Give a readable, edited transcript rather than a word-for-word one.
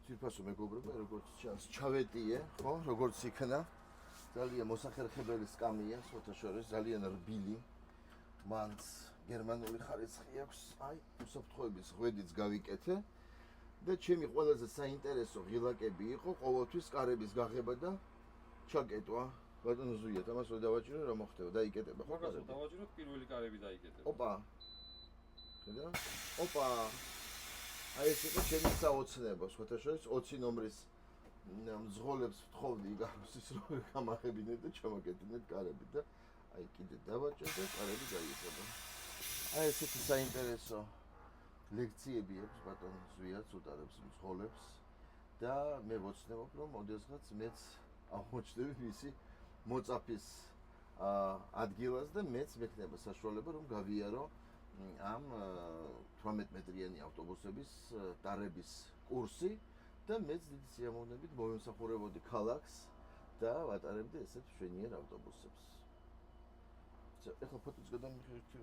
ძირფასო მეგობრებო, როგორც ჩანს, ჩავეტიე, ხო, როგორც იქნა. ძალიან მოსახერხებელი სკამია, სხვათა შორის, ძალიან რბილი. მანც გერმანული ხარისხი აქვს. აი, უსაფრთხოების ღვედიც გავიკეთე. და ჩემი ყველაზე საინტერესო ღილაკები იყო ყოველთვის კარების გაღება და ჩაკეტვა. ბატონო ზუიათ, ამას ვერ დავაჭირო, რა მოხდება? დაიკეტება ხო? მაგას დავაჭიროთ, პირველი კარები დაიკეტება. ოპა. ხედა? ოპა. აი ეს იყო ჩემი საოცნება, სხვათა შორის 20 ნომრის მძღოლებს ვთხოვდი იგაროსის რომ გამახებინეთ და ჩამოკეტინეთ კარები და აი კიდე დავაჭერ და კარები გაიყვება. აი ესეთი საინტერესო ლექციები აქვს ბატონ ზვიაც უტარებს მძღოლებს და მე ვოცნებობ რომ ოდესღაც მეც აღმოჩნდები მისი მოწაფის ადგილას და მეც მექნება საშუალება რომ გავიარო ამ 18 მეტრიანი ავტობუსების დარების კურსი და მეც დიდი სიამოვნებით მოვემსახურებოდი ქალაქს და ვატარებდი ესეთ მშვენიერ ავტობუსებს. ეხლა ფოტოც გადამიხერხე.